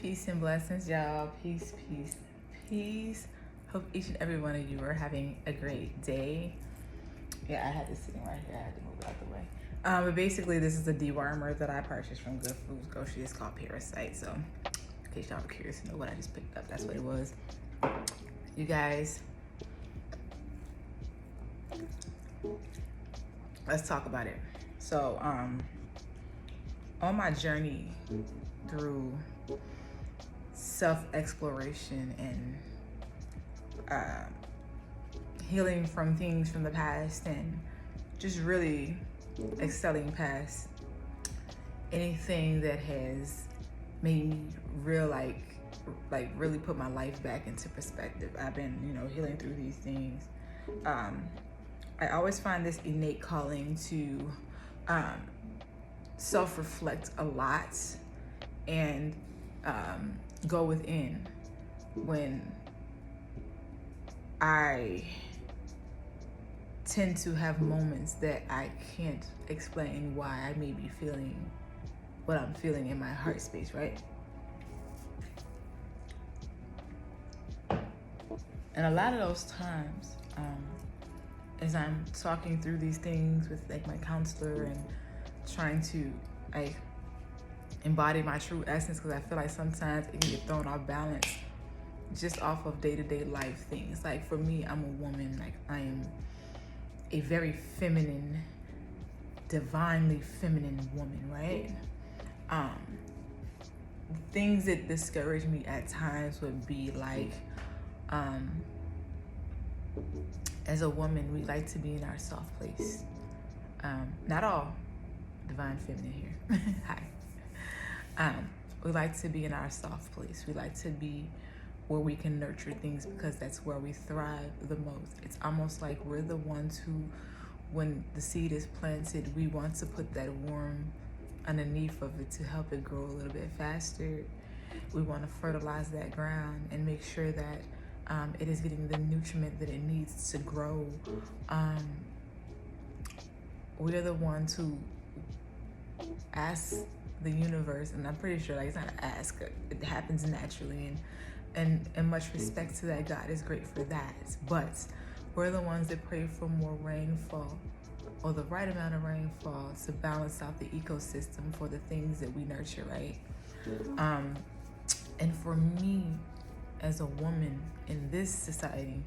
Peace and blessings, y'all. Peace, peace, peace. Hope each and every one of you are having a great day. Yeah, I had this sitting right here. I had to move it out the way. But basically, this is a dewormer that I purchased from Good Foods Grocery. It's called Parasite. So, in case y'all were curious to know what I just picked up, that's what it was. You guys, let's talk about it. So, on my journey through self-exploration and healing from things from the past and just really excelling past anything that has made me like really put my life back into perspective. I've been, healing through these things. I always find this innate calling to self-reflect a lot and go within when I tend to have moments that I can't explain why I may be feeling what I'm feeling in my heart space, right? And a lot of those times, as I'm talking through these things with like my counselor and trying to embody my true essence, because I feel like sometimes it can get thrown off balance just off of day-to-day life things. Like for me, I'm a woman. Like I am a very feminine, divinely feminine woman, right? Things that discourage me at times would be like, as a woman, we like to be in our soft place. Not all divine feminine here. Hi. We like to be in our soft place. We like to be where we can nurture things because that's where we thrive the most. It's almost like we're the ones who, when the seed is planted, we want to put that worm underneath of it to help it grow a little bit faster. We want to fertilize that ground and make sure that it is getting the nutriment that it needs to grow. We're the ones who ask the universe, and I'm pretty sure it's not an ask, it happens naturally, and much respect to that. God is great for that, but we're the ones that pray for more rainfall or the right amount of rainfall to balance out the ecosystem for the things that we nurture, right? And for me as a woman in this society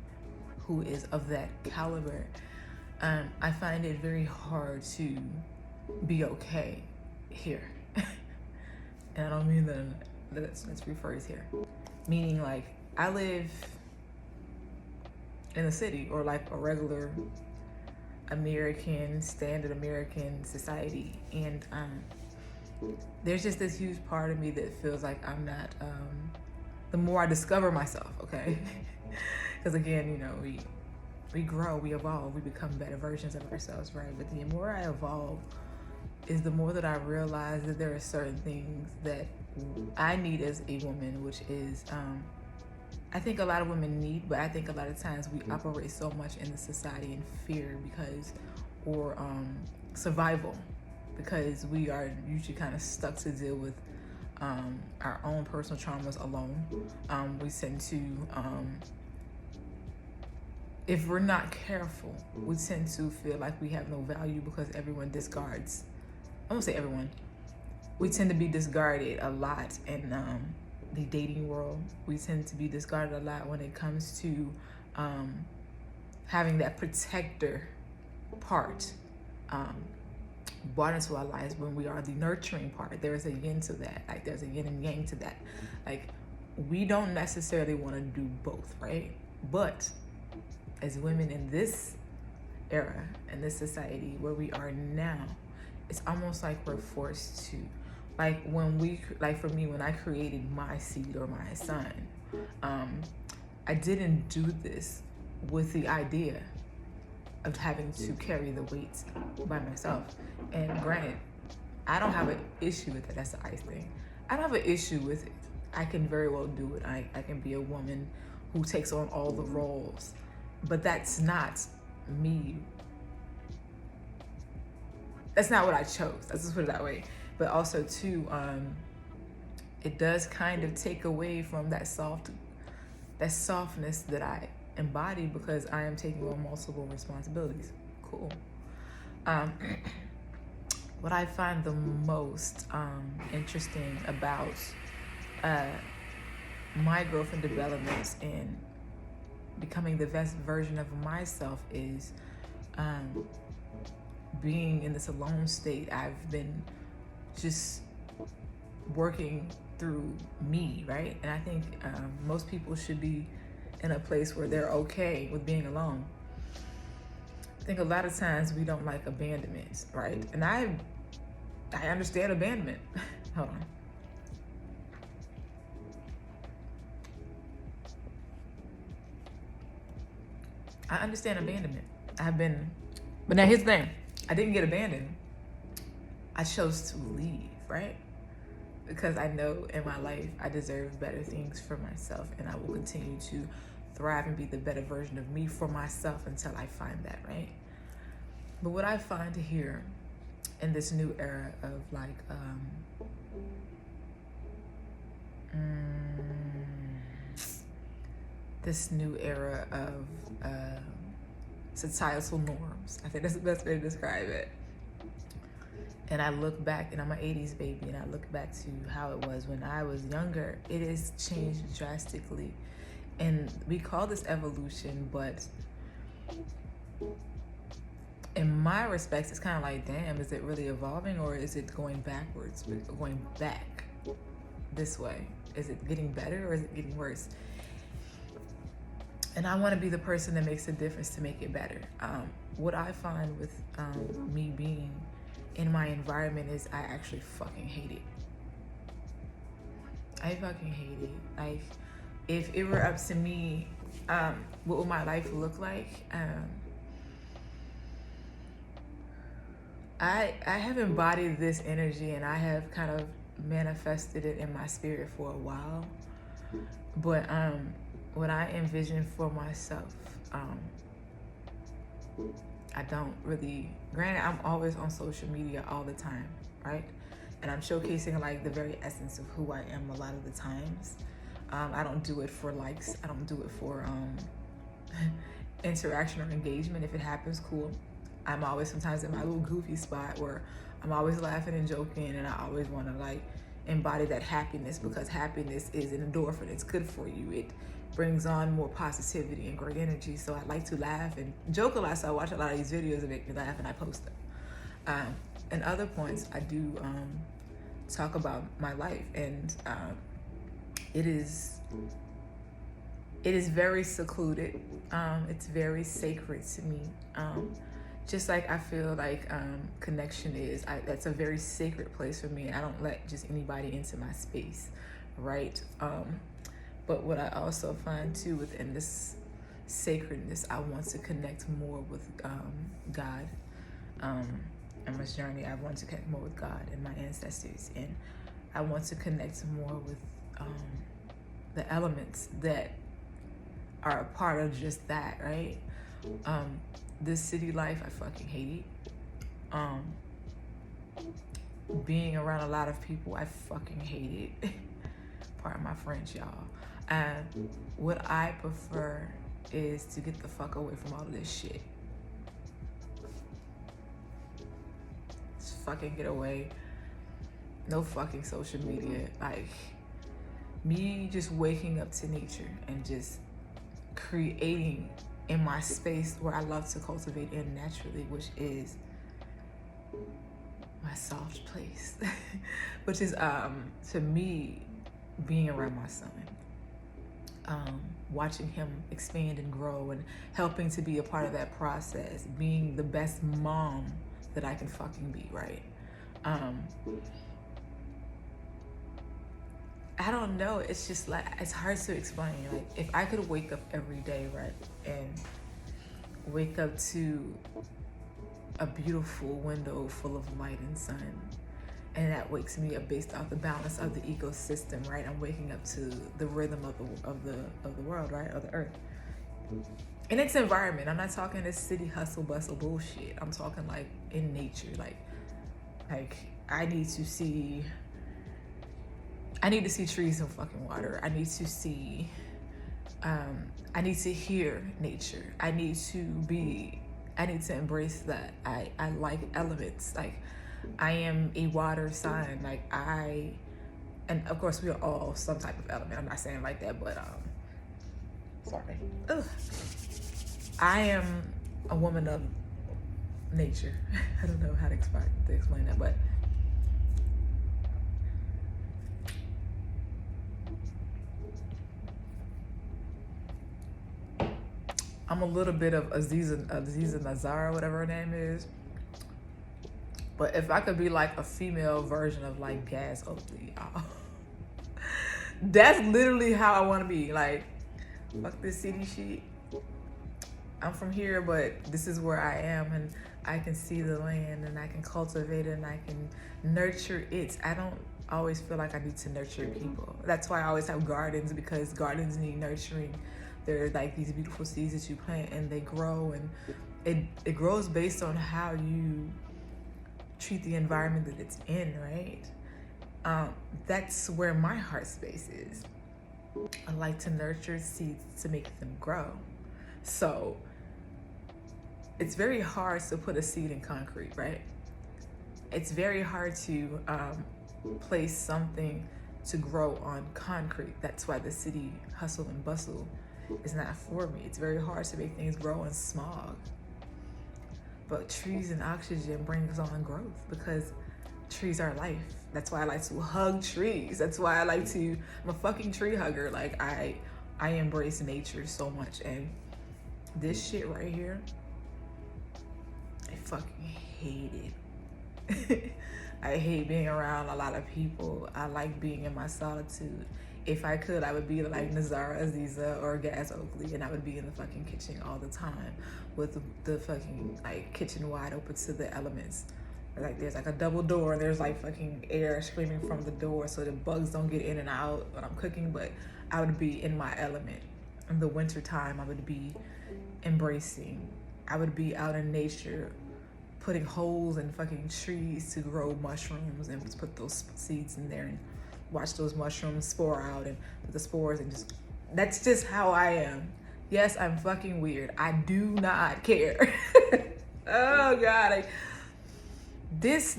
who is of that caliber, I find it very hard to be okay here. And I don't mean that's rephrased here. Meaning like I live in a city or like a regular standard American society, and there's just this huge part of me that feels like I'm not, the more I discover myself, okay? Because again, we grow, we evolve, we become better versions of ourselves, right? But the more I evolve is the more that I realize that there are certain things that I need as a woman, which is, I think a lot of women need, but I think a lot of times we operate so much in the society in fear or survival, because we are usually kind of stuck to deal with our own personal traumas alone. We tend to, if we're not careful, we tend to feel like we have no value because everyone discards. I won't say everyone. We tend to be discarded a lot in the dating world. We tend to be discarded a lot when it comes to having that protector part brought into our lives when we are the nurturing part. There is a yin to that. Like there's a yin and yang to that. Like we don't necessarily want to do both, right? But as women in this era, in this society where we are now, it's almost like we're forced to. Like for me, when I created my seed or my son, I didn't do this with the idea of having to carry the weight by myself. And granted, I don't have an issue with it. That's the ice thing. I don't have an issue with it. I can very well do it. I can be a woman who takes on all the roles, but that's not me. That's not what I chose. Let's just put it that way. But also too, it does kind of take away from that softness that I embody, because I am taking on multiple responsibilities. Cool. What I find the most interesting about my growth and development and becoming the best version of myself is being in this alone state. I've been just working through me, right? And I think most people should be in a place where they're okay with being alone. I think a lot of times we don't like abandonment, right? And I understand abandonment. Hold on. I understand abandonment. But now here's the thing. I didn't get abandoned. I chose to leave, right? Because I know in my life I deserve better things for myself, and I will continue to thrive and be the better version of me for myself until I find that, right? But what I find here in this new era of like this new era of societal norms, I think that's the best way to describe it. And I look back, and I'm an 80s baby, and I look back to how it was when I was younger. It has changed drastically. And we call this evolution, but in my respects, it's kind of like, damn, is it really evolving, or is it going backwards, going back this way? Is it getting better, or is it getting worse? And I want to be the person that makes a difference to make it better. What I find with me being in my environment is I actually fucking hate it. I fucking hate it. Like, if it were up to me, what would my life look like? I have embodied this energy, and I have kind of manifested it in my spirit for a while. But what I envision for myself, I don't really, granted, I'm always on social media all the time, right? And I'm showcasing like the very essence of who I am a lot of the times. I don't do it for likes. I don't do it for interaction or engagement. If it happens, cool. I'm always sometimes in my little goofy spot where I'm always laughing and joking, and I always want to like embody that happiness, because happiness is an endorphin. It's good for you. It brings on more positivity and great energy. So I like to laugh and joke a lot. So I watch a lot of these videos that make me laugh, and I post them. And other points, I do talk about my life, and it is very secluded. It's very sacred to me. Just like I feel like connection is, that's a very sacred place for me. I don't let just anybody into my space, right? But what I also find too within this sacredness, I want to connect more with God. In this journey, I want to connect more with God and my ancestors, and I want to connect more with the elements that are a part of just that, right? This city life, I fucking hate it. Being around a lot of people, I fucking hate it. Pardon my French, y'all. What I prefer is to get the fuck away from all of this shit. Just fucking get away. No fucking social media. Like, me just waking up to nature and just creating in my space where I love to cultivate in naturally, which is my soft place. Which is, to me, being around my son. Watching him expand and grow, and helping to be a part of that process, being the best mom that I can fucking be, right? I don't know, it's just like, it's hard to explain. Like, if I could wake up every day, right, and wake up to a beautiful window full of light and sun, and that wakes me up based off the balance of the ecosystem, right? I'm waking up to the rhythm of the world, right, of the earth, in its environment. I'm not talking this city hustle bustle bullshit. I'm talking like in nature. Like I need to see I need to see trees and fucking water. I need to see, I need to hear nature. I need to embrace that. I like elements. Like, I am a water sign. Like, and of course we are all some type of element. I'm not saying like that, but sorry. Ugh. I am a woman of nature. I don't know how to explain that, but I'm a little bit of Aziza Nazar, whatever her name is. But if I could be like a female version of like Gas Oakley, that's literally how I want to be. Like, fuck this city shit. I'm from here, but this is where I am, and I can see the land, and I can cultivate it, and I can nurture it. I don't always feel like I need to nurture people. That's why I always have gardens, because gardens need nurturing. They're like these beautiful seeds that you plant, and they grow, and it grows based on how you treat the environment that it's in, right? That's where my heart space is. I like to nurture seeds to make them grow. So it's very hard to put a seed in concrete, right? It's very hard to place something to grow on concrete. That's why the city hustle and bustle is not for me. It's very hard to make things grow in smog. But trees and oxygen brings on growth, because trees are life. That's why I like to hug trees. That's why I'm a fucking tree hugger. Like, I embrace nature so much. And this shit right here, I fucking hate it. I hate being around a lot of people. I like being in my solitude. If I could, I would be like Nazara Aziza or Gas Oakley, and I would be in the fucking kitchen all the time with the fucking like kitchen wide open to the elements. Like, there's like a double door, and there's like fucking air screaming from the door so the bugs don't get in and out when I'm cooking. But I would be in my element. In the winter time, I would be embracing. I would be out in nature, putting holes in fucking trees to grow mushrooms, and put those seeds in there and watch those mushrooms spore out, and put the spores, and just, that's just how I am. Yes, I'm fucking weird. I do not care. Oh God, like, this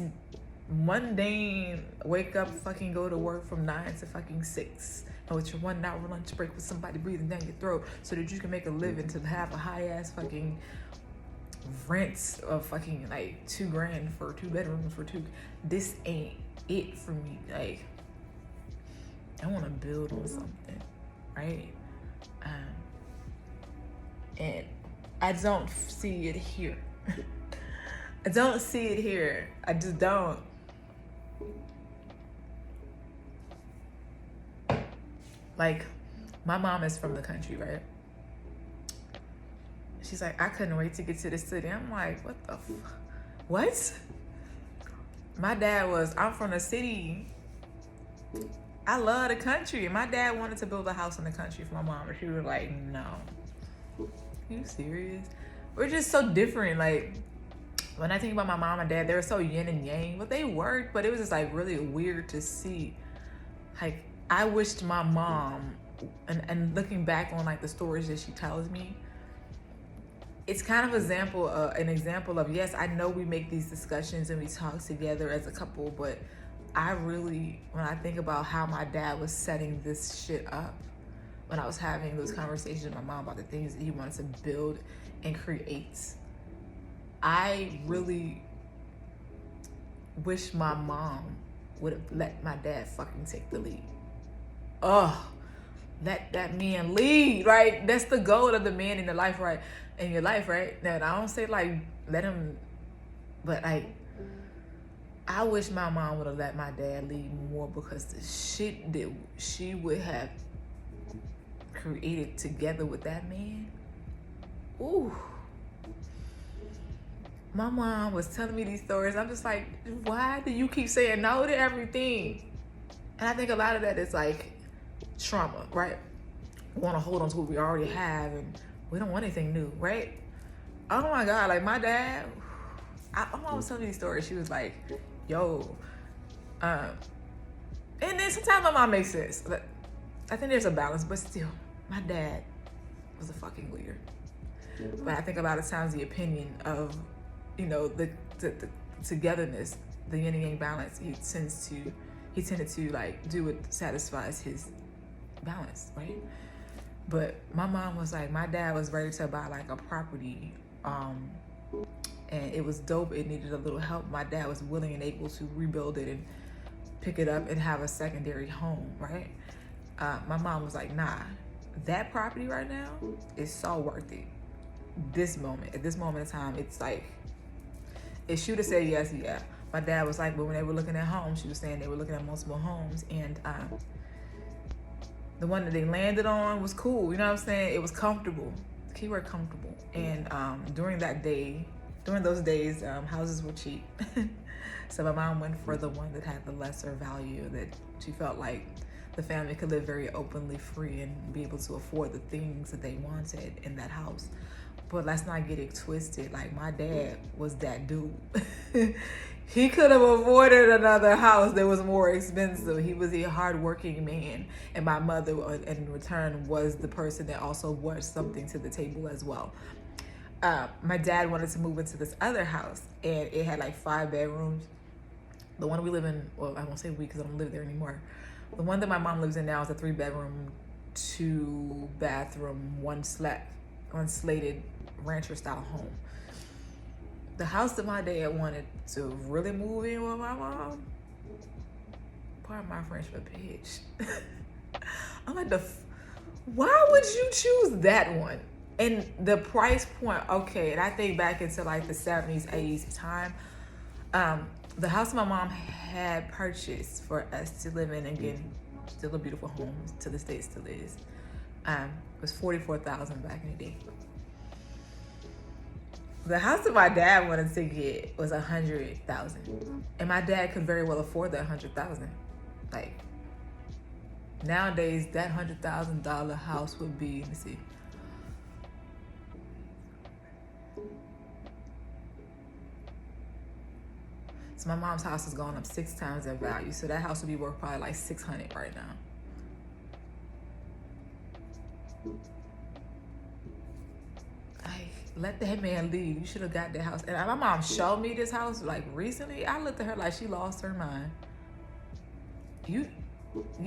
mundane wake up, fucking go to work from 9 to fucking 6, and with your 1 hour lunch break with somebody breathing down your throat so that you can make a living to have a high ass fucking rents of fucking like $2,000 for 2 bedrooms for two. This ain't it for me. Like, I want to build on something, right? And I don't see it here. I don't see it here. I just don't. Like, my mom is from the country, right? She's like, I couldn't wait to get to the city. I'm like, what the what? My dad I'm from the city. I love the country. And my dad wanted to build a house in the country for my mom, and she was like, no. Are you serious? We're just so different. Like, when I think about my mom and dad, they were so yin and yang. But they worked, but it was just like really weird to see. Like, I wished my mom, and looking back on like the stories that she tells me, it's kind of an example of, yes, I know we make these discussions and we talk together as a couple, but I really, when I think about how my dad was setting this shit up, when I was having those conversations with my mom about the things that he wanted to build and create, I really wish my mom would have let my dad fucking take the lead. Oh, let that man lead, right? That's the goal of the man in the life, right? In your life, right? Now, I don't say like let him, but like, I wish my mom would have let my dad lead more, because the shit that she would have created together with that man. Ooh. My mom was telling me these stories. I'm just like, why do you keep saying no to everything? And I think a lot of that is like trauma, right? We want to hold on to what we already have, and we don't want anything new, right? Oh my God, like my dad, my mom was telling me these stories. She was like, yo, And then sometimes my mom makes sense. But I think there's a balance, but still, my dad was a fucking leader. But I think a lot of times the opinion of, the togetherness, the yin and yang balance, he tended to like do what satisfies his balance, right? But my mom was like, my dad was ready to buy like a property, and it was dope. It needed a little help. My dad was willing and able to rebuild it and pick it up and have a secondary home, right? My mom was like, nah, that property right now is so worth it. At this moment in time, it's like, if she would have said yes, yeah. My dad was like, but when they were looking at homes, she was saying they were looking at multiple homes, and the one that they landed on was cool. You know what I'm saying? It was comfortable. Keyword comfortable. And during those days, houses were cheap. So my mom went for the one that had the lesser value, that she felt like the family could live very openly free and be able to afford the things that they wanted in that house. But let's not get it twisted. Like, my dad was that dude. He could have afforded another house that was more expensive. He was a hardworking man. And my mother, in return, was the person that also brought something to the table as well. My dad wanted to move into this other house, and it had like 5 bedrooms. The one we live in, well, I won't say we because I don't live there anymore. The one that my mom lives in now is a 3-bedroom, 2-bathroom, one slated rancher style home. The house that my dad wanted to really move in with my mom, pardon my French, but bitch. I'm like, why would you choose that one? And the price point, okay, and I think back into like the 70s, 80s time, the house my mom had purchased for us to live in, again, still a beautiful home, to this day it still is, was $44,000 back in the day. The house that my dad wanted to get was $100,000, and my dad could very well afford that $100,000. Like, nowadays, that $100,000 house would be, let me see. So my mom's house has gone up 6 times in value, so that house would be worth probably like $600 right now. Let that man leave. You should have got that house. And my mom showed me this house like recently. I looked at her like she lost her mind. You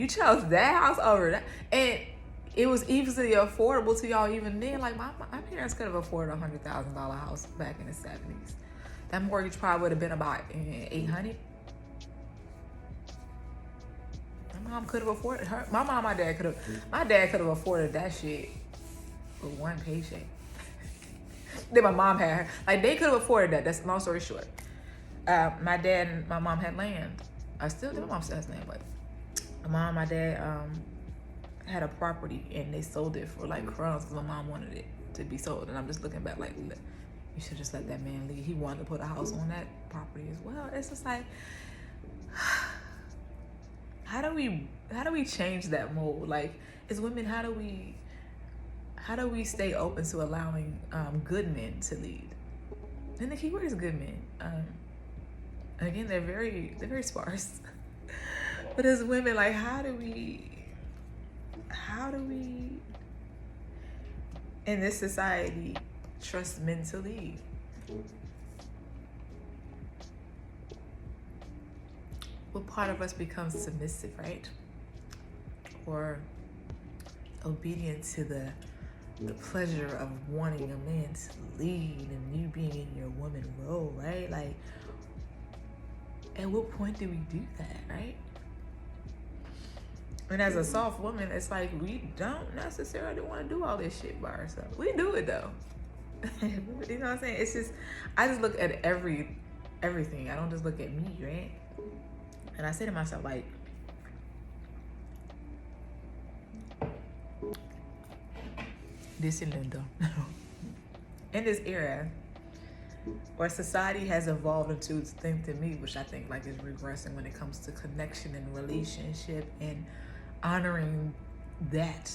chose that house over that, and it was easily affordable to y'all even then. Like, my parents could have afforded a $100,000 house back in the 70s. That mortgage probably would have been about $800. My mom could have afforded her. My dad could have afforded that shit with one paycheck. Then my mom had her. Like, they could have afforded that. That's long story short. My dad and my mom had land. My mom still has land, but my dad had a property, and they sold it for like crumbs because my mom wanted it to be sold. And I'm just looking back like, you should just let that man leave. He wanted to put a house on that property as well. It's just like, how do we change that mold? Like, as women, how do we stay open to allowing good men to lead? And the key word is good men. Again, they're very sparse. But as women, like, how do we in this society trust men to lead? What part of us becomes submissive, right? Or obedient to the pleasure of wanting a man to lead and you being in your woman role, right? Like, at what point do we do that, right? And as a soft woman, it's like, we don't necessarily want to do all this shit by ourselves. We do it though. You know what I'm saying? It's just, I just look at everything. I don't just look at me, right? And I say to myself, like, this is Linda. In this era where society has evolved into its thing to me, which I think like is regressing when it comes to connection and relationship and honoring that,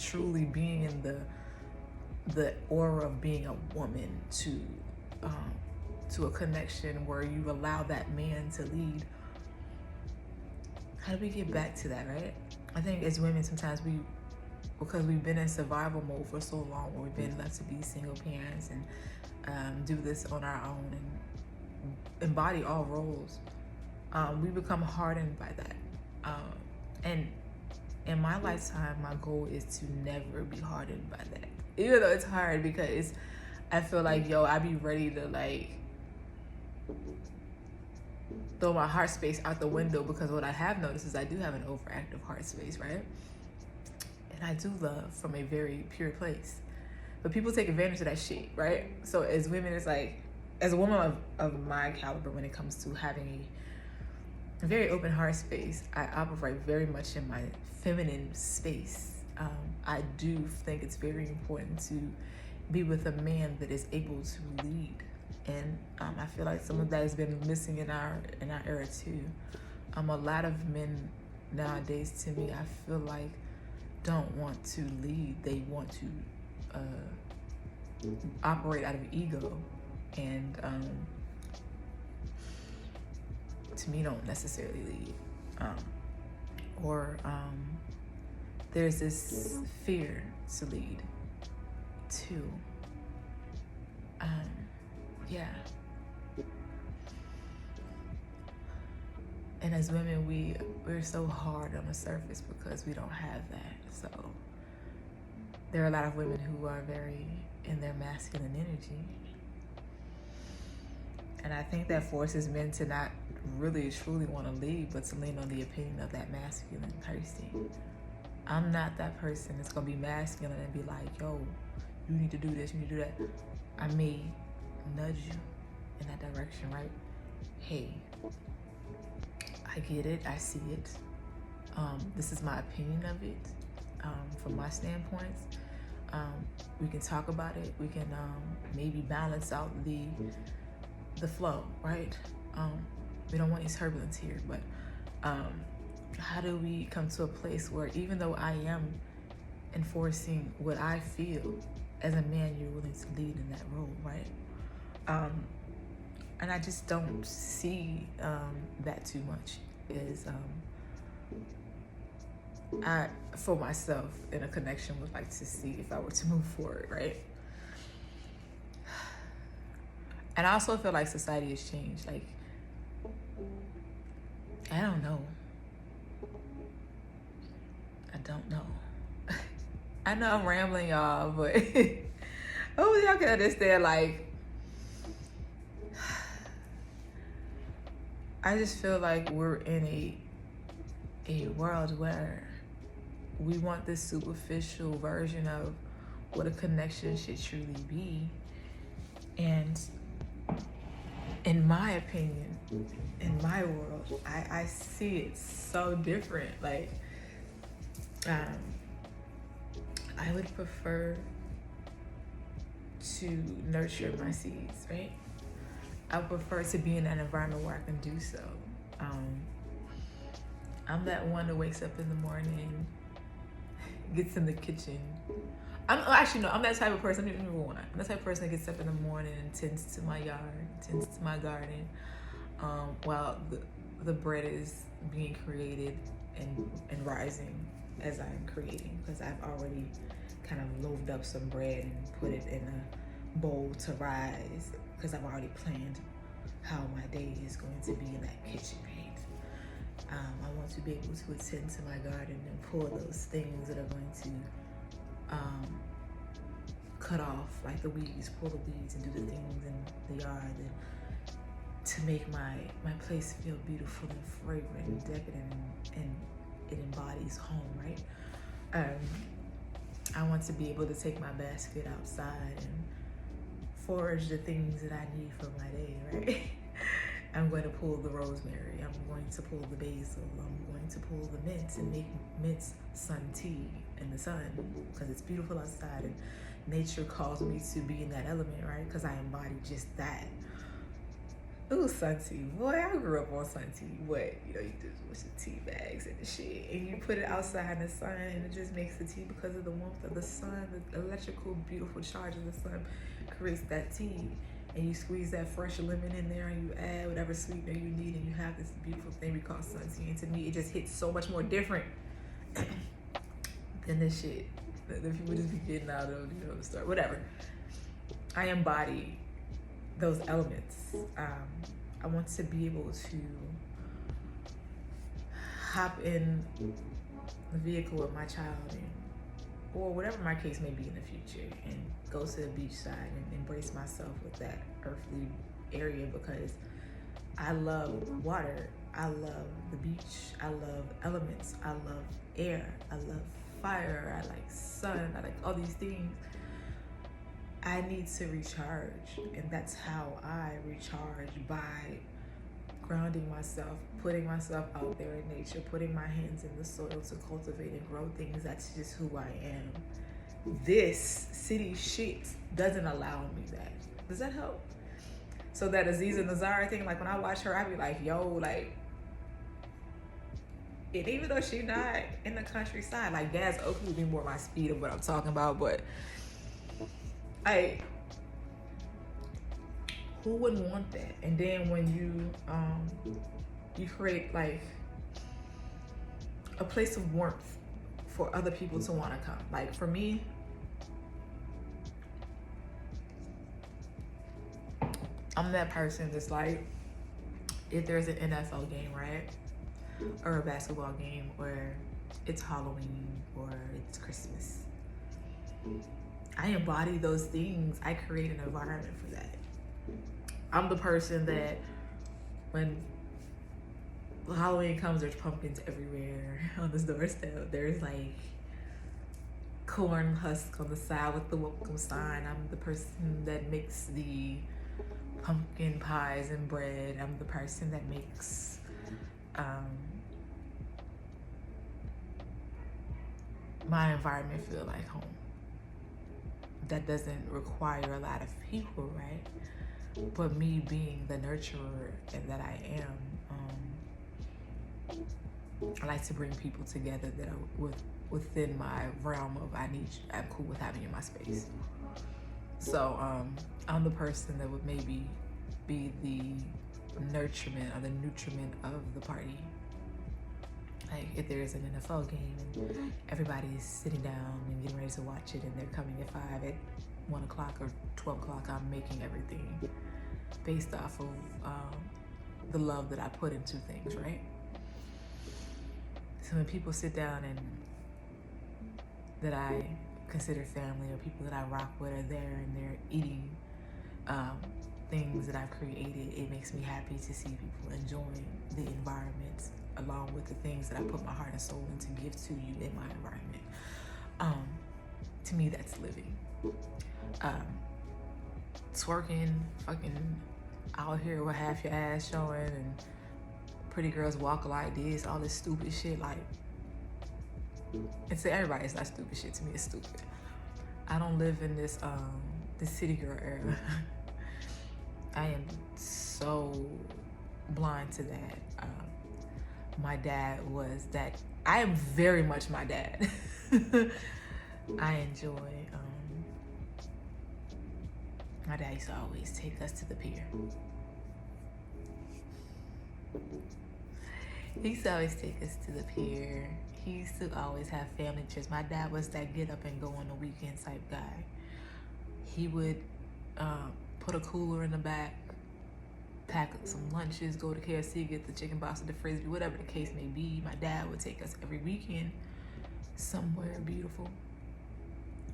truly being in the aura of being a woman to a connection where you allow that man to lead. how do we get back to that, right? I think as women, sometimes because we've been in survival mode for so long, where we've been left to be single parents and do this on our own and embody all roles, we become hardened by that. And in my lifetime, my goal is to never be hardened by that. Even though it's hard, because I feel like, I be ready to like throw my heart space out the window, because what I have noticed is I do have an overactive heart space, right? And I do love from a very pure place. But people take advantage of that shit, right? So as women, it's like, as a woman of my caliber, when it comes to having a very open heart space, I operate very much in my feminine space. I do think it's very important to be with a man that is able to lead. And I feel like some of that has been missing in our era too. A lot of men nowadays, to me, I feel like don't want to lead. They want to operate out of ego, and to me, don't necessarily lead. Or there's this fear to lead too. Yeah. And as women, we're so hard on the surface because we don't have that. So there are a lot of women who are very in their masculine energy. And I think that forces men to not really truly want to lead, but to lean on the opinion of that masculine person. I'm not that person that's going to be masculine and be like, yo, you need to do this, you need to do that. I may nudge you in that direction, right? Hey, I get it, I see it. This is my opinion of it. From my standpoints, we can talk about it. We can maybe balance out the flow, right? We don't want any turbulence here, but how do we come to a place where, even though I am enforcing what I feel, as a man, you're willing to lead in that role, right? And I just don't see that too much. I, for myself, in a connection, would like to see if I were to move forward, right? And I also feel like society has changed. Like, I don't know. I know I'm rambling, y'all, but oh, y'all can understand, like, I just feel like we're in a world where we want this superficial version of what a connection should truly be. And in my opinion, in my world, I see it so different. Like, I would prefer to nurture my seeds, right? I prefer to be in an environment where I can do so. I'm that one that wakes up in the morning, gets in the kitchen. I'm that type of person. I'm the type of person that gets up in the morning and tends to my yard, tends to my garden, while the bread is being created and rising as I'm creating, because I've already kind of loaved up some bread and put it in a bowl to rise, because I've already planned how my day is going to be in that kitchen, right? I want to be able to attend to my garden and pull those things that are going to cut off, like the weeds, pull the weeds and do the things in the yard to make my place feel beautiful and fragrant and decadent, and it embodies home, right? I want to be able to take my basket outside and forage the things that I need for my day, right? I'm going to pull the rosemary, I'm going to pull the basil, I'm going to pull the mint and make mint sun tea in the sun, because it's beautiful outside and nature calls me to be in that element, right? Because I embody just that. Ooh, sun tea. Boy, I grew up on sun tea. What? You do with the tea bags and the shit, and you put it outside in the sun, and it just makes the tea because of the warmth of the sun. The electrical, beautiful charge of the sun creates that tea. and you squeeze that fresh lemon in there and you add whatever sweetener you need and you have this beautiful thing we call Sunseed. And to me, it just hits so much more different than this shit that people just be getting out of, you know, the store, whatever. I embody those elements. I want to be able to hop in the vehicle with my child or whatever my case may be in the future and go to the beach side and embrace myself with that earthly area, because I love water, I love the beach, I love elements, I love air, I love fire, I like sun, I like all these things. I need to recharge, and that's how I recharge, by grounding myself, putting myself out there in nature, putting my hands in the soil to cultivate and grow things. That's just who I am. This city shit doesn't allow me that. Does that help? So that Aziza Nazari thing, like when I watch her, I be like, yo, like, and even though she's not in the countryside, like Gaz Oakley would be more my speed of what I'm talking about, but who wouldn't want that? And then when you create like a place of warmth for other people to want to come. Like for me, I'm that person that's like, if there's an NFL game, right? Or a basketball game, or it's Halloween, or it's Christmas, I embody those things. I create an environment for that. I'm the person that when Halloween comes, there's pumpkins everywhere on this doorstep. There's like corn husk on the side with the welcome sign. I'm the person that makes the pumpkin pies and bread. I'm the person that makes my environment feel like home. That doesn't require a lot of people, right? But me being the nurturer and that I am, I like to bring people together that are within my realm of I'm cool with having in my space. So I'm the person that would maybe be the nurturement or the nutriment of the party. Like if there's an NFL game and everybody's sitting down and getting ready to watch it and they're coming at 5, at 1 o'clock or 12 o'clock, I'm making everything based off of the love that I put into things, right? So when people sit down and that I consider family, or people that I rock with are there and they're eating things that I've created, it makes me happy to see people enjoying the environment along with the things that I put my heart and soul into give to you in my environment. To me, that's living. Twerking, fucking out here with half your ass showing, and pretty girls walk like this, all this stupid shit, like, and to everybody, it's not stupid shit. To me, it's stupid. I don't live in this city girl era. I am so blind to that. My dad was that. I am very much my dad. I enjoy, my dad used to always take us to the pier. He used to always take us to the pier. He used to always have family trips. My dad was that get up and go on the weekend type guy. He would put a cooler in the back, pack up some lunches, go to KFC, get the chicken box or the frisbee, whatever the case may be. My dad would take us every weekend somewhere beautiful.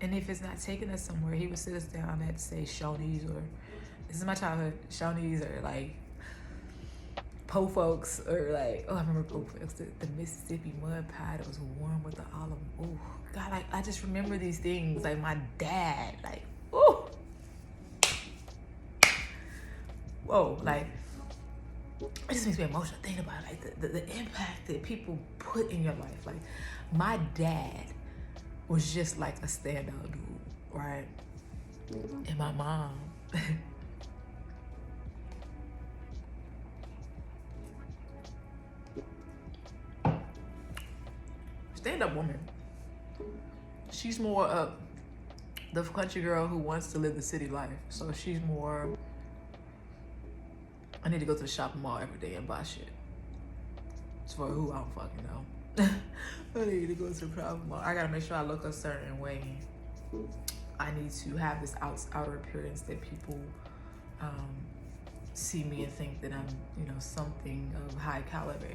And if it's not taking us somewhere, he would sit us down at, say, Shoney's, or this is my childhood, Shoney's, or like Po Folks, or like, oh, I remember Po Folks, the Mississippi mud pie that was warm with the olive. Oh God, I just remember these things. Like my dad, like, oh, whoa, like it just makes me emotional thinking about it, like the impact that people put in your life. Like my dad was just like a standout dude, right? And my mom, stand-up woman. She's more the country girl who wants to live the city life. So she's more I need to go to the shopping mall every day and buy shit. It's for who I don't fucking know. I need to go to the shopping mall. I gotta make sure I look a certain way. I need to have this outer appearance that people see me and think that I'm, you know, something of high caliber.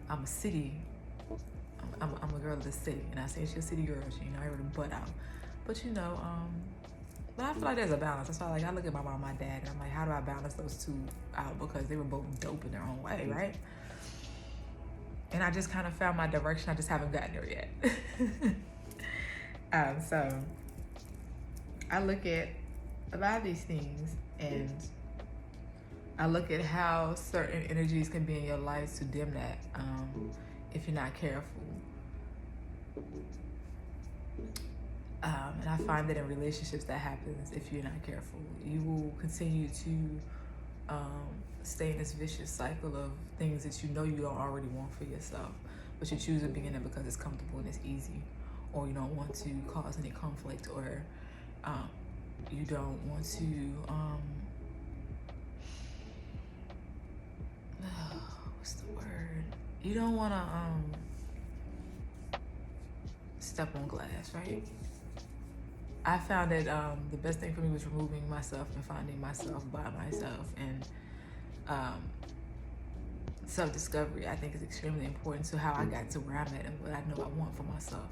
I'm a city. I'm a girl of the city, and I say she's a city girl. She, you know, I heard her butt out. But you know, but I feel like there's a balance. That's why, like, I look at my mom and my dad, and I'm like, how do I balance those two out? Because they were both dope in their own way, right? And I just kind of found my direction. I just haven't gotten there yet. So I look at a lot of these things, and I look at how certain energies can be in your life to dim that if you're not careful. And I find that in relationships that happens if you're not careful. You will continue to stay in this vicious cycle of things that you know you don't already want for yourself, but you choose to be in it because it's comfortable and it's easy, or you don't want to cause any conflict, or you don't want to what's the word? You don't want to step on glass, right? I found that the best thing for me was removing myself and finding myself by myself, and self-discovery, I think, is extremely important to how I got to where I'm at and what I know I want for myself,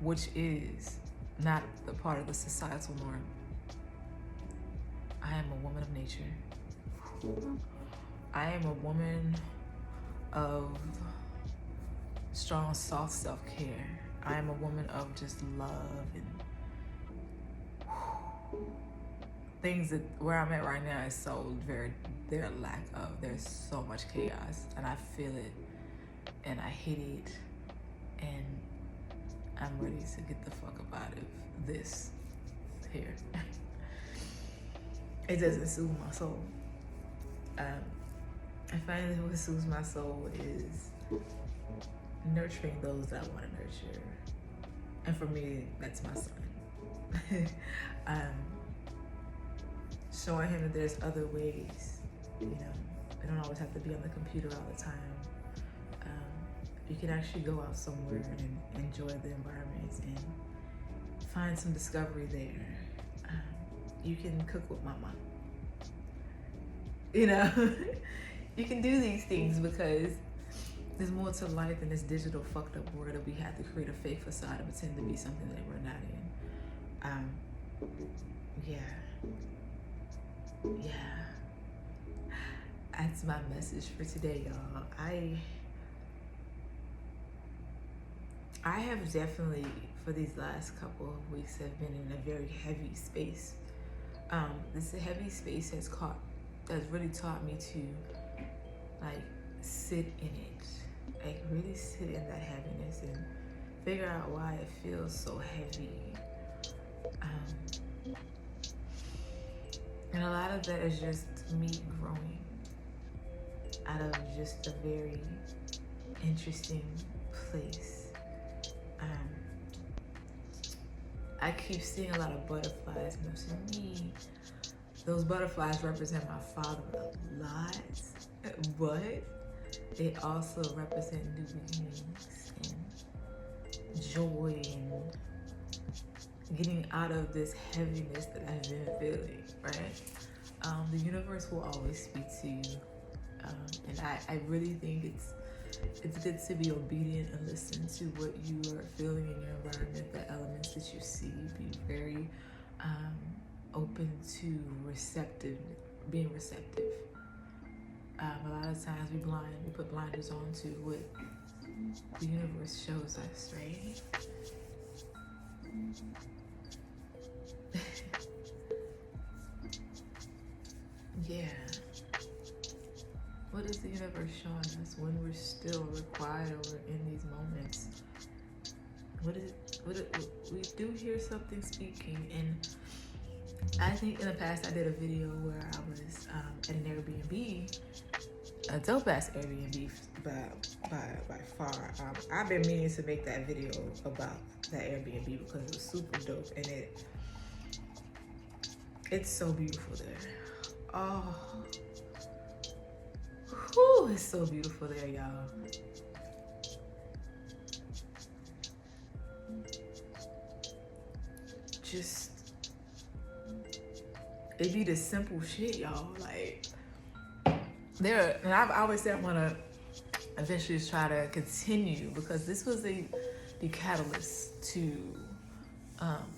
which is not the part of the societal norm. I am a woman of nature. I am a woman of strong, soft self-care. I am a woman of just love and things that where I'm at right now is so there's lack of. There's so much chaos, and I feel it, and I hate it, and I'm ready to get the fuck up out of this here. It doesn't soothe my soul. I find that what soothes my soul is nurturing those that I want to nurture. And for me, that's my son. Showing him that there's other ways, you know. I don't always have to be on the computer all the time. You can actually go out somewhere and enjoy the environment and find some discovery there. You can cook with mama. You know, you can do these things because there's more to life than this digital fucked up world that we have to create a fake facade and pretend to be something that we're not in. Yeah. That's my message for today, y'all. I have definitely, for these last couple of weeks, have been in a very heavy space. This heavy space has really taught me to, like, sit in it. Like, really sit in that heaviness and figure out why it feels so heavy. And a lot of that is just me growing out of just a very interesting place. I keep seeing a lot of butterflies, and to me, those butterflies represent my father a lot, but they also represent new beginnings and joy and getting out of this heaviness that I've been feeling, right? The universe will always speak to you, and I really think it's good to be obedient and listen to what you are feeling in your environment, the elements that you see. Be very open to being receptive. A lot of times we put blinders on to what the universe shows us, right? Yeah. What is the universe showing us when we're still required or we're in these moments? We do hear something speaking, and I think in the past I did a video where I was at an Airbnb, a dope ass Airbnb by far. I've been meaning to make that video about that Airbnb because it was super dope, and it's so beautiful there. Oh, whew, it's so beautiful there, y'all. Just, it be the simple shit, y'all. Like, there, and I've always said I want to eventually try to continue, because this was the catalyst to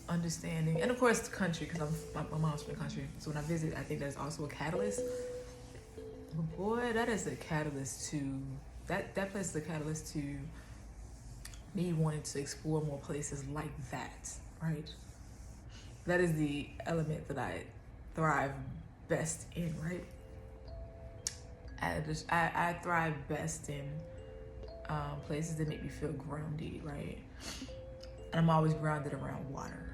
understanding, and of course the country, because my mom's from the country, so when I visit I think that's also a catalyst. But boy, that is a catalyst to that place is a catalyst to me wanting to explore more places like that, right? That is the element that I thrive best in, right? I thrive best in places that make me feel grounded, right? And I'm always grounded around water,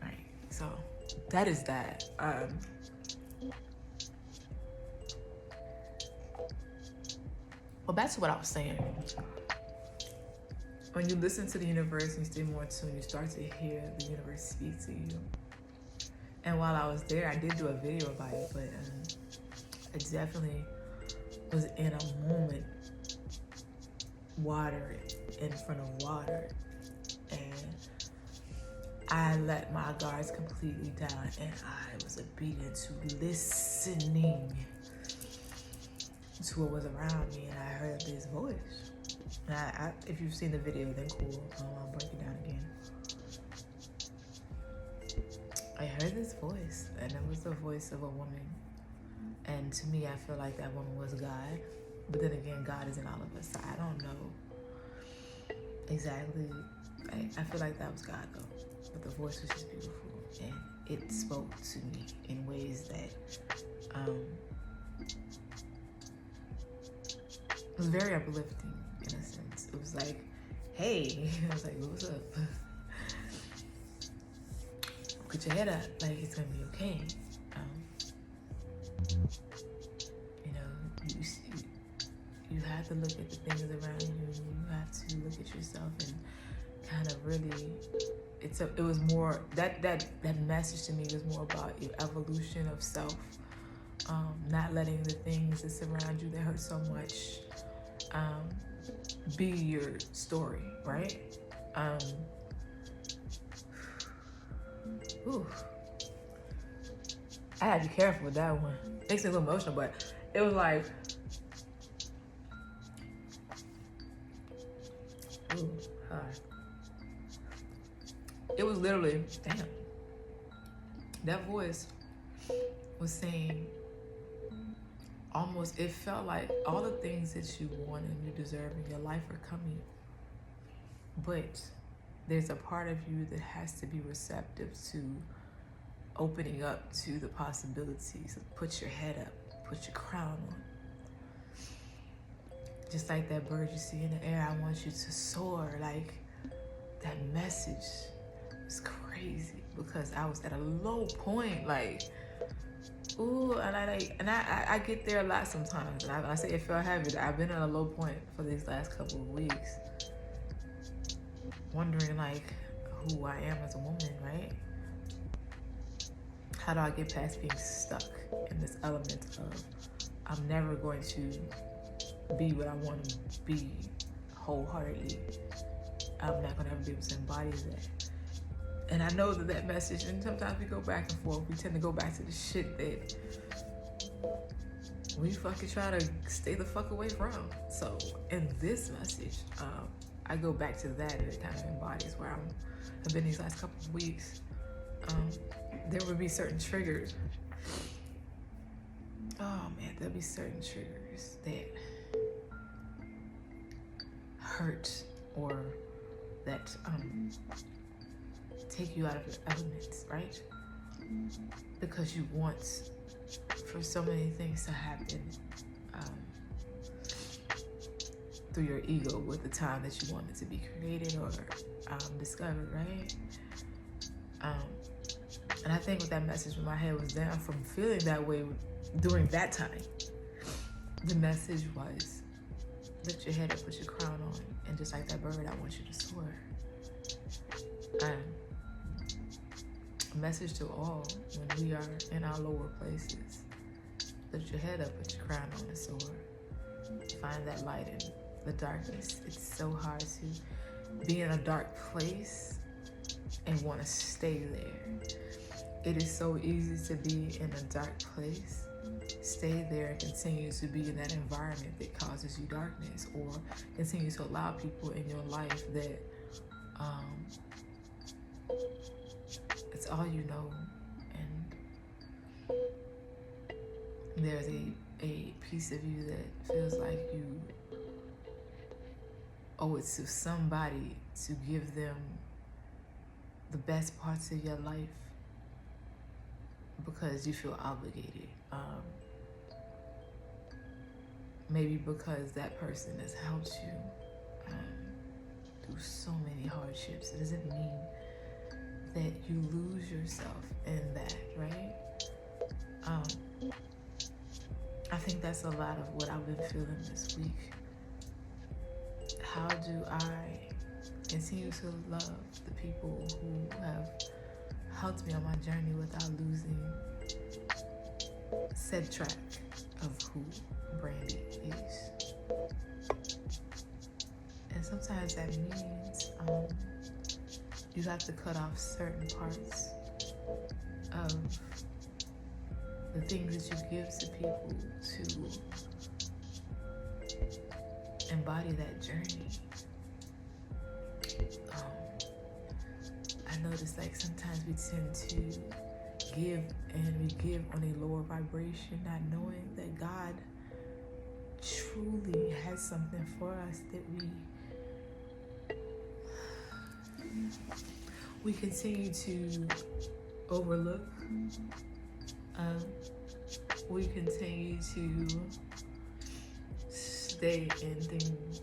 right? So that is that. Well, back to what I was saying. When you listen to the universe and you stay more in tune, you start to hear the universe speak to you. And while I was there, I did do a video about it, but I definitely was in a moment, water in front of water, and I let my guards completely down, and I was obedient to listening to what was around me, and I heard this voice. And I if you've seen the video, then cool. I'll break it down again. I heard this voice, and it was the voice of a woman. And to me, I feel like that woman was God. But then again, God is in all of us. So I don't know exactly. I feel like that was God, though. But the voice was just beautiful. And it spoke to me in ways that was very uplifting, in a sense. It was like, hey. I was like, what's up? Put your head up, like it's gonna be okay. You know, you have to look at the things around you. You have to look at yourself and kind of really. It was more that message to me was more about your evolution of self, not letting the things that surround you that hurt so much be your story, right? Ooh. I had to be careful with that one. Makes me a little emotional, but it was like, ooh, hi. It was literally, damn. That voice was saying, almost, it felt like all the things that you want and you deserve in your life are coming. But there's a part of you that has to be receptive to opening up to the possibilities. Put your head up, put your crown on. Just like that bird you see in the air, I want you to soar. Like, that message was crazy because I was at a low point, like, ooh, and I get there a lot sometimes. And I say it felt heavy. I've been at a low point for these last couple of weeks, wondering like who I am as a woman, right? How do I get past being stuck in this element of I'm never going to be what I want to be wholeheartedly. I'm not going to ever be able to embody that. And I know that message, and sometimes we go back and forth. We tend to go back to the shit that we fucking try to stay the fuck away from. So in this message, I go back to that, and it kind of embodies where I've been these last couple of weeks. There would be certain triggers. Oh man, there'll be certain triggers that hurt or that take you out of your elements, right? Because you want for so many things to happen through your ego with the time that you want it to be created or discovered, right? And I think with that message when my head was down from feeling that way during that time, the message was, lift your head up, put your crown on, and just like that bird, I want you to soar. message to all when we are in our lower places. Lift your head up, put your crown on and soar. Find that light in the darkness. It's so hard to be in a dark place and want to stay there. It is so easy to be in a dark place, stay there, and continue to be in that environment that causes you darkness, or continue to allow people in your life that it's all you know, and there's a piece of you that feels like you owe it to somebody to give them the best parts of your life because you feel obligated. Maybe because that person has helped you through so many hardships. It doesn't mean that you lose yourself in that, right? I think that's a lot of what I've been feeling this week. How do I continue to love the people who have helped me on my journey without losing said track of who Brandy is? And sometimes that means you have to cut off certain parts of the things that you give to people to embody that journey. I notice like sometimes we tend to give, and we give on a lower vibration, not knowing that God truly has something for us that we continue to overlook. We continue to stay in things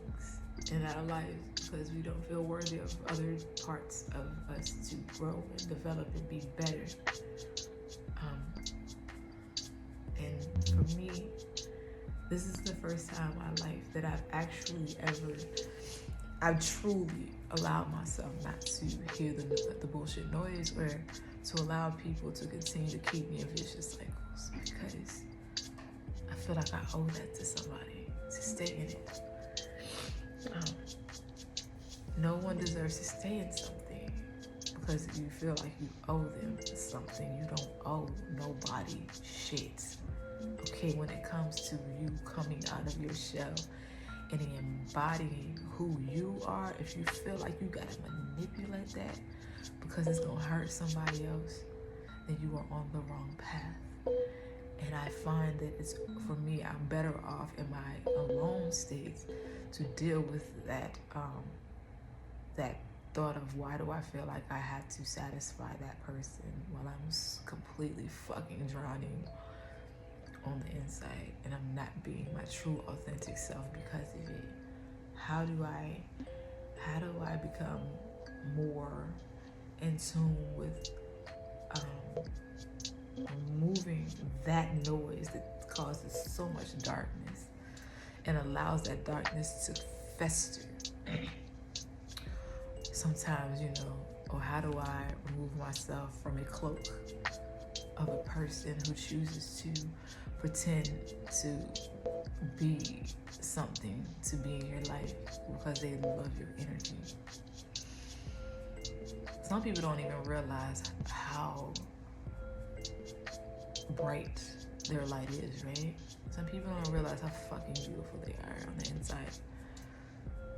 in our lives because we don't feel worthy of other parts of us to grow and develop and be better. And for me, this is the first time in my life that I've truly allowed myself not to hear the bullshit noise, or to allow people to continue to keep me in vicious cycles, because I feel like I owe that to somebody, to stay in it. No one deserves to stay in something because you feel like you owe them something. You don't owe nobody shit. Okay, when it comes to you coming out of your shell and embodying who you are, if you feel like you gotta manipulate that because it's gonna hurt somebody else, then you are on the wrong path. And I find that it's, for me, I'm better off in my alone state to deal with that that thought of why do I feel like I had to satisfy that person while I'm completely fucking drowning on the inside, and I'm not being my true authentic self because of it. How do I become more in tune with removing that noise that causes so much darkness and allows that darkness to fester? Sometimes, or how do I remove myself from a cloak of a person who chooses to pretend to be something to be in your life because they love your energy? Some people don't even realize how bright their light is, right? Some people don't realize how fucking beautiful they are on the inside.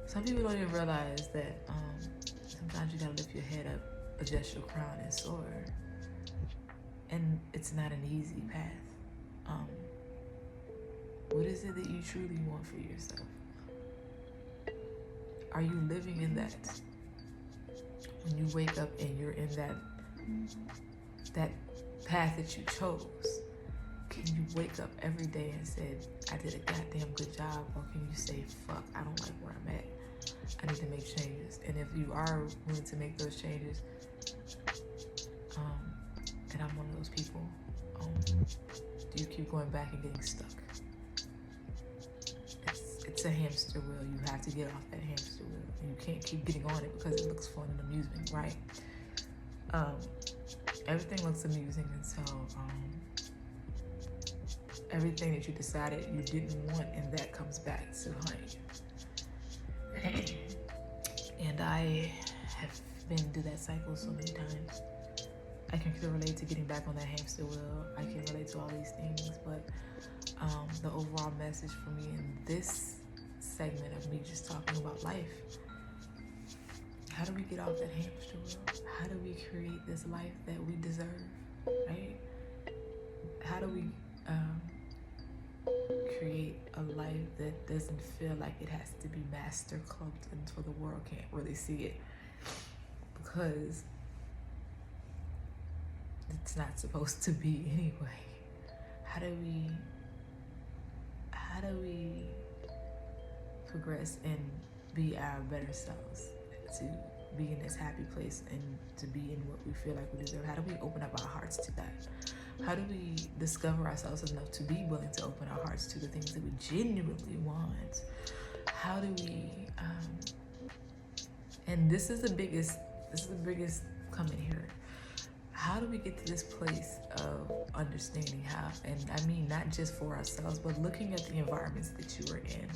Some people don't even realize that sometimes you gotta lift your head up, adjust your crown, and soar. And it's not an easy path. What is it that you truly want for yourself? Are you living in that? When you wake up and you're in that path that you chose, can you wake up every day and say, I did a goddamn good job? Or can you say, fuck, I don't like where I'm at, I need to make changes? And if you are willing to make those changes, and I'm one of those people, do you keep going back and getting stuck? It's a hamster wheel. You have to get off that hamster wheel. And you can't keep getting on it because it looks fun and amusing, right? everything looks amusing until everything that you decided you didn't want, and that comes back to haunt you. And I have been through that cycle so many times. I can relate to getting back on that hamster wheel. I can relate to all these things, but the overall message for me in this segment of me just talking about life, how do we get off that hamster wheel? How do we create this life that we deserve, right? How do we create a life that doesn't feel like it has to be master cloaked until the world can't really see it? Because it's not supposed to be anyway. How do we progress and be our better selves, to be in this happy place and to be in what we feel like we deserve? How do we open up our hearts to that? How do we discover ourselves enough to be willing to open our hearts to the things that we genuinely want? How do we and this is the biggest coming here. How do we get to this place of understanding how, and I mean not just for ourselves, but looking at the environments that you were in,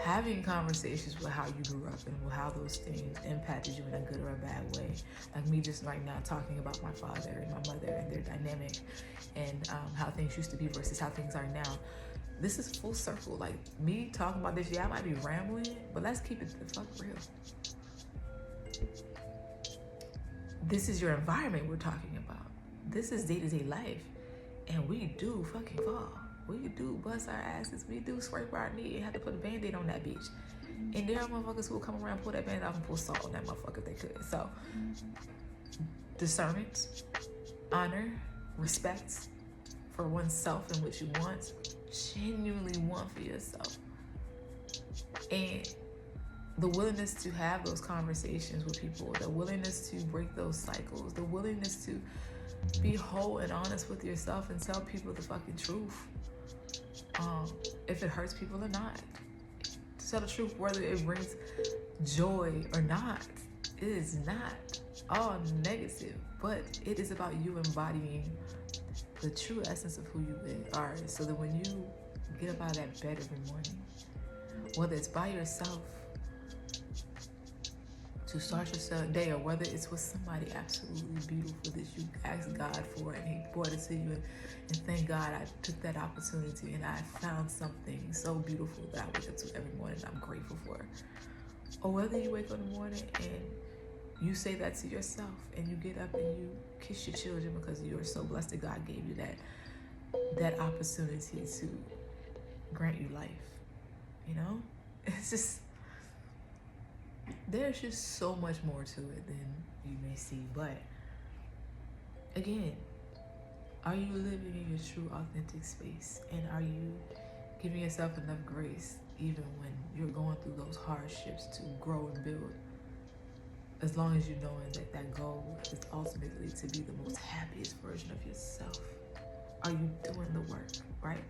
having conversations with how you grew up and how those things impacted you in a good or a bad way. Like me just right now talking about my father and my mother and their dynamic, and how things used to be versus how things are now. This is full circle. Like me talking about this, yeah, I might be rambling, but let's keep it the fuck real. This is your environment we're talking about. This is day-to-day life. And we do fucking fall. We do bust our asses. We do scrape our knee and have to put a Band-Aid on that bitch. And there are motherfuckers who will come around, pull that Band-Aid off and pull salt on that motherfucker if they could. So, discernment, honor, respect for oneself and what you want, genuinely want for yourself. And the willingness to have those conversations with people, the willingness to break those cycles, the willingness to be whole and honest with yourself and tell people the fucking truth. If it hurts people or not. To tell the truth, whether it brings joy or not. It is not all negative, but it is about you embodying the true essence of who you are, so that when you get up out of that bed every morning, whether it's by yourself to start your day, or whether it's with somebody absolutely beautiful that you asked God for and He brought it to you, and thank God I took that opportunity and I found something so beautiful that I wake up to every morning and I'm grateful for. Or whether you wake up in the morning and you say that to yourself and you get up and you kiss your children because you are so blessed that God gave you that opportunity to grant you life. You know? It's just, there's just so much more to it than you may see. But again, are you living in your true authentic space? And are you giving yourself enough grace even when you're going through those hardships to grow and build? As long as you knowing that goal is ultimately to be the most happiest version of yourself. Are you doing the work, right?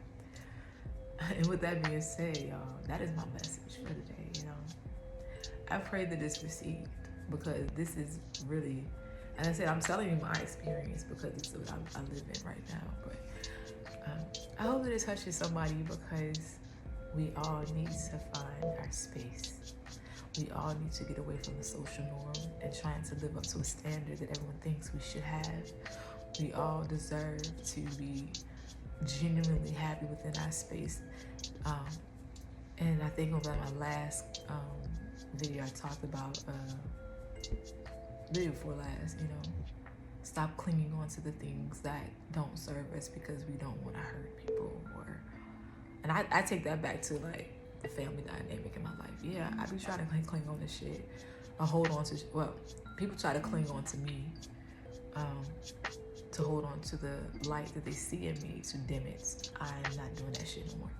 And with that being said, y'all, that is my message for today, you know. I pray that it's received, because this is really, and I said, I'm telling you my experience because it's what I live in right now. But I hope that it touches somebody, because we all need to find our space. We all need to get away from the social norm and trying to live up to a standard that everyone thinks we should have. We all deserve to be genuinely happy within our space. And I think on my last video I talked about, video before last, you know, stop clinging on to the things that don't serve us because we don't want to hurt people. And I take that back to like the family dynamic in my life. Yeah, I be trying to cling on to shit. I hold on to, well, people try to cling on to me, to hold on to the light that they see in me, to dim it. I'm not doing that shit no more.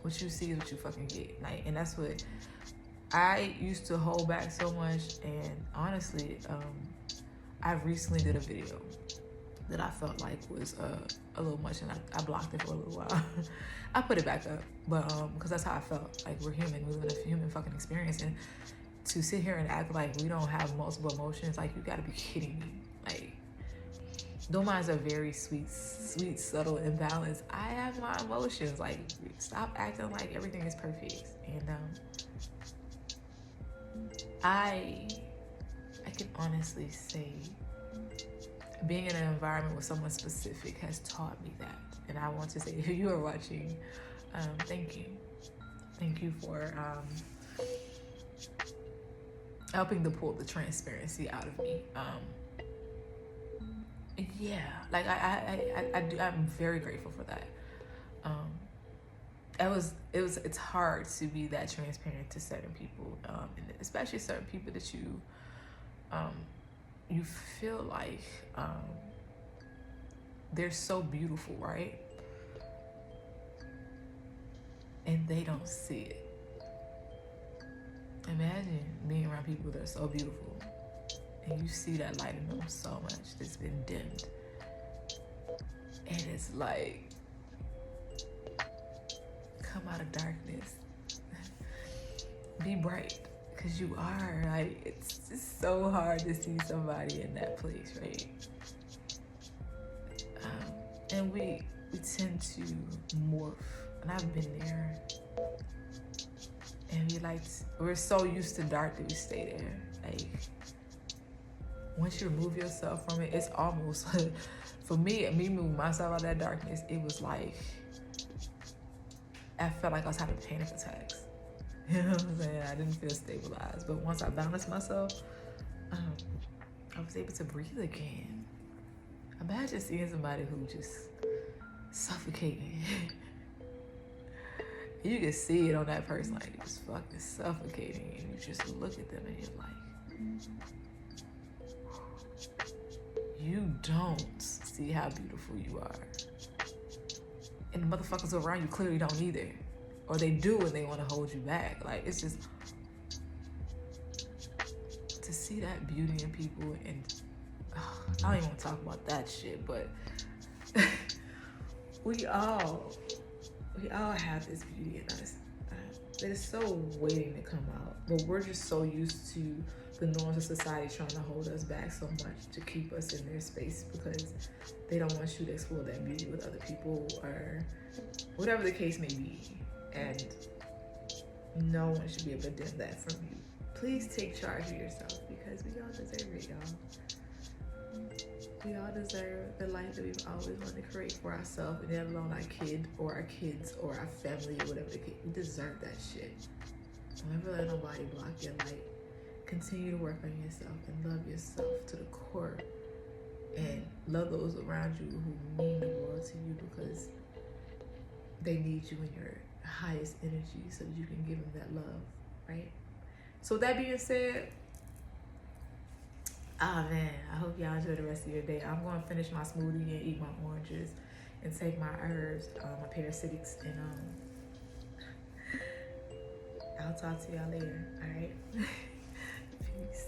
What you see is what you fucking get. Like, and that's what I used to hold back so much. And honestly, I recently did a video that I felt like was a little much, and I blocked it for a little while. I put it back up, but because that's how I felt. Like, we're human, we live in a human fucking experience, and to sit here and act like we don't have multiple emotions, like, you gotta be kidding me. Like, though mine's are very sweet, subtle, and balanced, I have my emotions. Like, stop acting like everything is perfect. And I can honestly say being in an environment with someone specific has taught me that. And I want to say, if you are watching, thank you. Thank you for helping to pull the transparency out of me. Yeah, like I'm very grateful for that. It's hard to be that transparent to certain people, and especially certain people that you feel like they're so beautiful, right? And they don't see it. Imagine being around people that are so beautiful and you see that light in them so much that's been dimmed. And it's like, come out of darkness. Be bright, because you are. Like, it's just so hard to see somebody in that place, right? And we tend to morph. And I've been there. And we're so used to dark that we stay there. Like, once you remove yourself from it, it's almost, for me moving myself out of that darkness, it was like, I felt like I was having panic attacks. You know what I'm saying? I didn't feel stabilized. But once I balanced myself, I was able to breathe again. Imagine seeing somebody who just suffocating. You can see it on that person, like, they're just fucking suffocating, and you just look at them and you're like, you don't see how beautiful you are. And the motherfuckers around you clearly don't either. Or they do and they want to hold you back. Like, it's just, to see that beauty in people, and I don't even want to talk about that shit, but we all have this beauty in us that is so waiting to come out. But we're just so used to the norms of society trying to hold us back so much to keep us in their space, because they don't want you to explore that beauty with other people or whatever the case may be. And no one should be able to dim that from you. Please take charge of yourself, because we all deserve it, y'all. We all deserve the life that we've always wanted to create for ourselves, and never alone our kid or our kids or our family or whatever the case. We deserve that shit. Don't ever let nobody block your light. Continue to work on yourself and love yourself to the core, and love those around you who mean the world to you, because they need you in your highest energy so that you can give them that love, right? So with that being said, man, I hope y'all enjoy the rest of your day. I'm going to finish my smoothie and eat my oranges and take my herbs, my parasitics, and I'll talk to y'all later, all right? Peace.